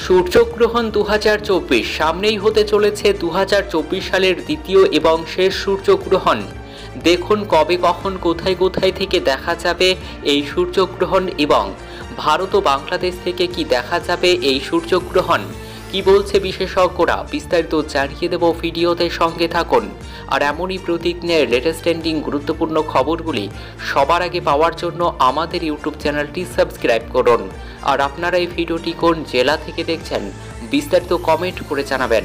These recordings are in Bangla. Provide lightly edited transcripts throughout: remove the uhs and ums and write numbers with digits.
সূর্যগ্রহণ 2024 সামনেই হতে চলেছে 2024 সালের দ্বিতীয় এবং শেষ সূর্যগ্রহণ। দেখুন কবে কখন কোথায় কোথায় থেকে দেখা যাবে এই সূর্যগ্রহণ এবং ভারত ও বাংলাদেশ থেকে কি দেখা যাবে এই সূর্যগ্রহণ। কি বলছে বিশেষজ্ঞরা বিস্তারিত জানিয়ে দেব, ভিডিওতে সঙ্গে থাকুন। আর এমনই প্রতিদিনের লেটেস্ট ট্রেন্ডিং গুরুত্বপূর্ণ খবরগুলি সবার আগে পাওয়ার জন্য আমাদের ইউটিউব চ্যানেলটি সাবস্ক্রাইব করুন। আর আপনারা এই ভিডিওটি কোন জেলা থেকে দেখছেন বিস্তারিত কমেন্ট করে জানাবেন।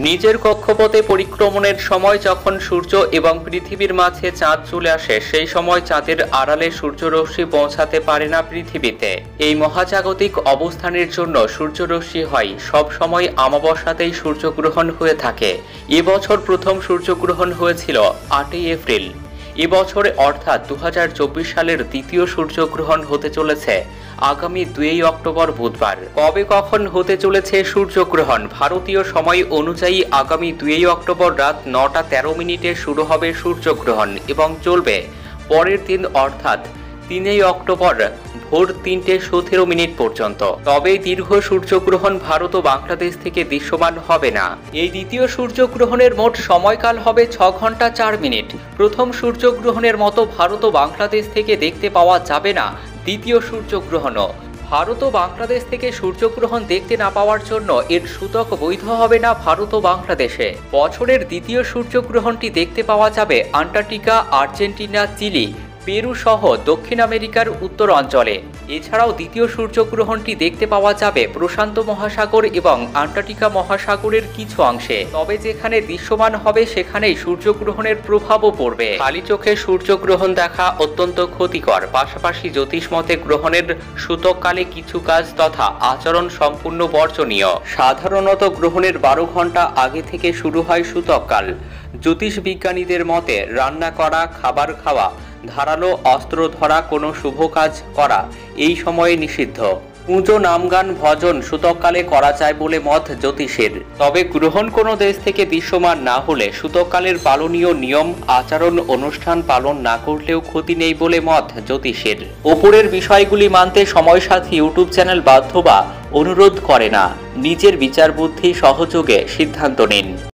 নিজের কক্ষপথে পরিক্রমণের সময় যখন সূর্য এবং পৃথিবীর মাঝে চাঁদ চলে আসে, সেই সময় চাঁদের আড়ালে সূর্যরশ্মি পৌঁছাতে পারে না পৃথিবীতে। এই মহাজাগতিক অবস্থানের জন্য সূর্যরশ্মি হয় সব সময় অমাবস্যাতেই সূর্যগ্রহণ হয়ে থাকে। এবছর প্রথম সূর্যগ্রহণ হয়েছিল 8ই এপ্রিল। এবছরে অর্থাৎ 2024 সালের দ্বিতীয় সূর্যগ্রহণ হতে চলেছে আগামী 2 অক্টোবর বুধবার। কবে কখন হতে চলেছে সূর্যগ্রহণ? ভারতীয় সময় অনুযায়ী আগামী 2 অক্টোবর রাত 9টা 13 মিনিটে শুরু হবে সূর্যগ্রহণ এবং চলবে পরের দিন অর্থাৎ 3 অক্টোবর ভোর 3টে 17 মিনিট পর্যন্ত। তবে দীর্ঘ সূর্যগ্রহণ ভারত ও বাংলাদেশ থেকে দৃশ্যমান হবে না। এই দ্বিতীয় সূর্যগ্রহণের মোট সময়কাল হবে 6 ঘন্টা 4 মিনিট। প্রথম সূর্যগ্রহণের মতো ভারত ও বাংলাদেশ থেকে দেখতে পাওয়া যাবে না দ্বিতীয় সূর্যগ্রহণও। ভারত ও বাংলাদেশ থেকে সূর্যগ্রহণ দেখতে না পাওয়ার জন্য এর সূতক বৈধ হবে না ভারত ও বাংলাদেশে। বছরের দ্বিতীয় সূর্যগ্রহণটি দেখতে পাওয়া যাবে আন্টার্কটিকা, আর্জেন্টিনা, চিলি, পেরু সহ দক্ষিণ আমেরিকার উত্তর অঞ্চলে। এছাড়াও দ্বিতীয় সূর্যগ্রহণটি দেখতে পাওয়া যাবে প্রশান্ত মহাসাগর এবং আন্টার্কটিকা মহাসাগরের কিছু অংশে। তবে যেখানে দৃশ্যমান হবে সেখানেই সূর্যগ্রহণের প্রভাবও পড়বে। খালি চোখে সূর্যগ্রহণ দেখা অত্যন্ত ক্ষতিকর। পাশাপাশি জ্যোতিষমতে গ্রহণের সূতককালে কিছু কাজ তথা আচরণ সম্পূর্ণ বর্জনীয়। সাধারণত গ্রহণের 12 ঘন্টা আগে থেকে শুরু হয় সূতককাল। জ্যোতিষ বিজ্ঞানীদের মতে রান্না করা, খাবার খাওয়া, ধারালো অস্ত্র ধরা, কোনো শুভ কাজ করা এই সময়ে নিষিদ্ধ। পুজো, নামগান, ভজন সূতককালে করা যায় বলে মত জ্যোতিষের। তবে গ্রহণ কোনো দেশ থেকে দৃশ্যমান না হলে সূতককালের পালনীয় নিয়ম আচরণ অনুষ্ঠান পালন না করলেও ক্ষতি নেই বলে মত জ্যোতিষের। ওপরের বিষয়গুলি মানতে সময়সাথী ইউটিউব চ্যানেল বাধ্য বা অনুরোধ করে না। নিজের বিচার বুদ্ধি সহযোগে সিদ্ধান্ত নিন।